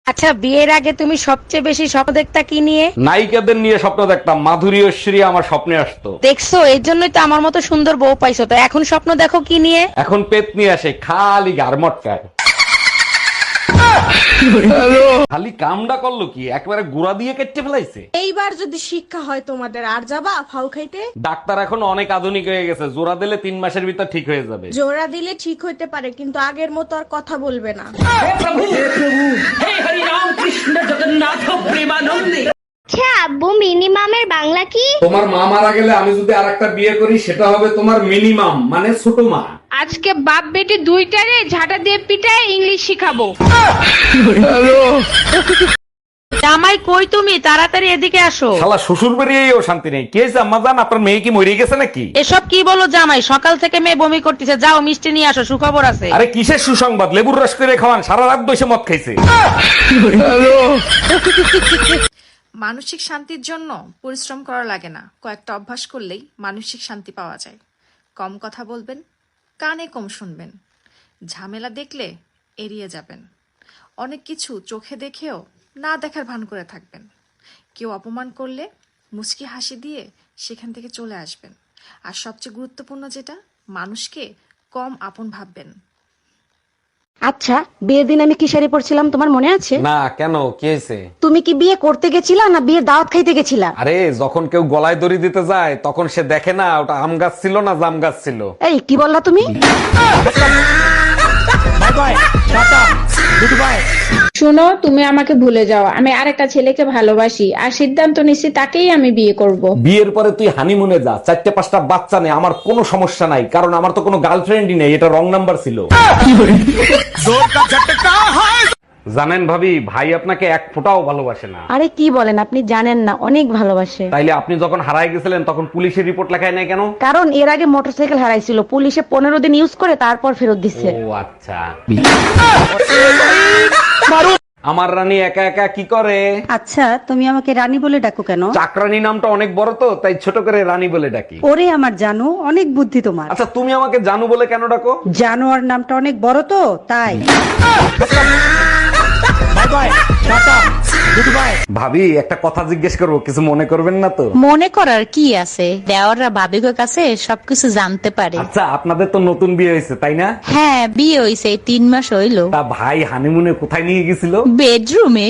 আচ্ছা, বিয়ের আগে তুমি সবচেয়ে বেশি স্বপ্ন দেখতা কি নিয়ে? নায়িকাদের নিয়ে স্বপ্ন দেখতাম, মাধুরী ঐশ্বরী আমার স্বপ্নে আসতো। দেখছো, এর জন্যই তো আমার মতো সুন্দর বউ পাইছো। তো এখন স্বপ্ন দেখো কি নিয়ে? এখন পেট নিয়ে আসে, খালি গার মটকায়। খালি কামডা করলো কি, একবারে গুড়া দিয়ে কেটে ফেলাইছে। এইবার যদি শিক্ষা হয় তোমাদের, আর যাবা ফাউ খাইতে? ডাক্তার এখন অনেক আধুনিক হয়ে গেছে, জোড়া দিলে 3 মাসের ভিতর ঠিক হয়ে যাবে। জোড়া দিলে ঠিক হইতে পারে, কিন্তু আগের মতো আর কথা বলবে না। আচ্ছা আব্বু, মিনিমামের বাংলা কি? তোমার মা মারা গেলে আমি যদি আরেকটা বিয়ে করি, সেটা হবে তোমার মিনিমাম, মানে ছোট মা। আজকে বাপ বেটি দুইটারে ঝাঁটা দিয়ে পিটায় ইংলিশ শিখাবো। জামাই কই তুমি? তাড়াতাড়ি এদিকে আসো। শালা শ্বশুর বাড়িয়েও শান্তি নেই। কি হয়েছে আম্মা জান, আপনার মেয়ে কি মরে গেছে নাকি? এসব কি বলো জামাই? সকাল থেকে মেয়ে বমি করতেছে। যাও মিষ্টি নিয়ে আসো, সুখবর আছে। আরে কিসের সুসংবাদ? লেবুর রস করে খাওয়ান, সারা রাত বসে মদ খাইছে। মানসিক শান্তির জন্য পরিশ্রম করা লাগে না, কয়েকটা অভ্যাস করলেই মানসিক শান্তি পাওয়া যায়। কম কথা বলবেন, কানে কম শুনবেন, ঝামেলা দেখলে এড়িয়ে যাবেন, অনেক কিছু চোখে দেখেও না দেখার ভান করে থাকবেন। কেউ অপমান করলে মুচকি হাসি দিয়ে সেখান থেকে চলে আসবেন। আর সবচেয়ে গুরুত্বপূর্ণ যেটা, মানুষকে কম আপন ভাববেন। আচ্ছা, বিয়ের দিন আমি কি শাড়ি পরছিলাম তোমার মনে আছে? না, কেন, কি হয়েছে? তুমি কি বিয়ে করতে গেছিলা না বিয়ের দাওয়াত খাইতে গেছিলা? আরে যখন কেউ গলায় দড়ি দিতে যায়, তখন সে দেখে না ওটা আম গাছ ছিল না জাম গাছ ছিল। এই কি বললা তুমি? শোনো, তুমি আমাকে ভুলে যাও। আমি আরেকটা ছেলেকে ভালোবাসি আর সিদ্ধান্ত নিচ্ছি তাকেই আমি বিয়ে করব। বিয়ের পরে তুই হানিমুনে যা, 4-5টা বাচ্চা নেই, আমার কোনো সমস্যা নাই, কারণ আমার তো কোনো গার্লফ্রেন্ডই নেই। এটা রং নাম্বার ছিল। জানেন ভাবি, ভাই আপনাকে এক ফোঁটাও ভালোবাসে না। আরে কি বলেন, আপনি জানেন না, অনেক ভালোবাসে। তাইলে আপনি যখন হারায় গেছিলেন তখন পুলিশের রিপোর্ট লেখায় নাই কেন? কারণ এর আগে মোটরসাইকেল হারাইছিল, পুলিশে 15 দিন ইউজ করে তারপর ফেরত দিচ্ছে। ও আচ্ছা। আমার রানী একা একা কি করে? আচ্ছা, তুমি আমাকে রানী বলে ডাকো কেন? চাকরানী নামটা অনেক বড় তো, তাই ছোট করে রানী বলে ডাকি। ওরে আমার জানো, অনেক বুদ্ধি তোমার। আচ্ছা, তুমি আমাকে জানু বলে কেন ডাকো? জানোয়ার নামটা অনেক বড় তো, তাই। ভাবি, একটা কথা জিজ্ঞেস করবো, কিছু মনে করবেন না তো? মনে করার কি আছে? দেওয়াররা ভাবিকের কাছে সবকিছু জানতে পারে। আচ্ছা, আপনাদের তো নতুন বিয়ে হয়েছে তাই না? হ্যাঁ, বিয়ে হইছে, 3 মাস হইলো। তা ভাই হানিমুনে কোথায় নিয়ে গেছিল? বেডরুমে।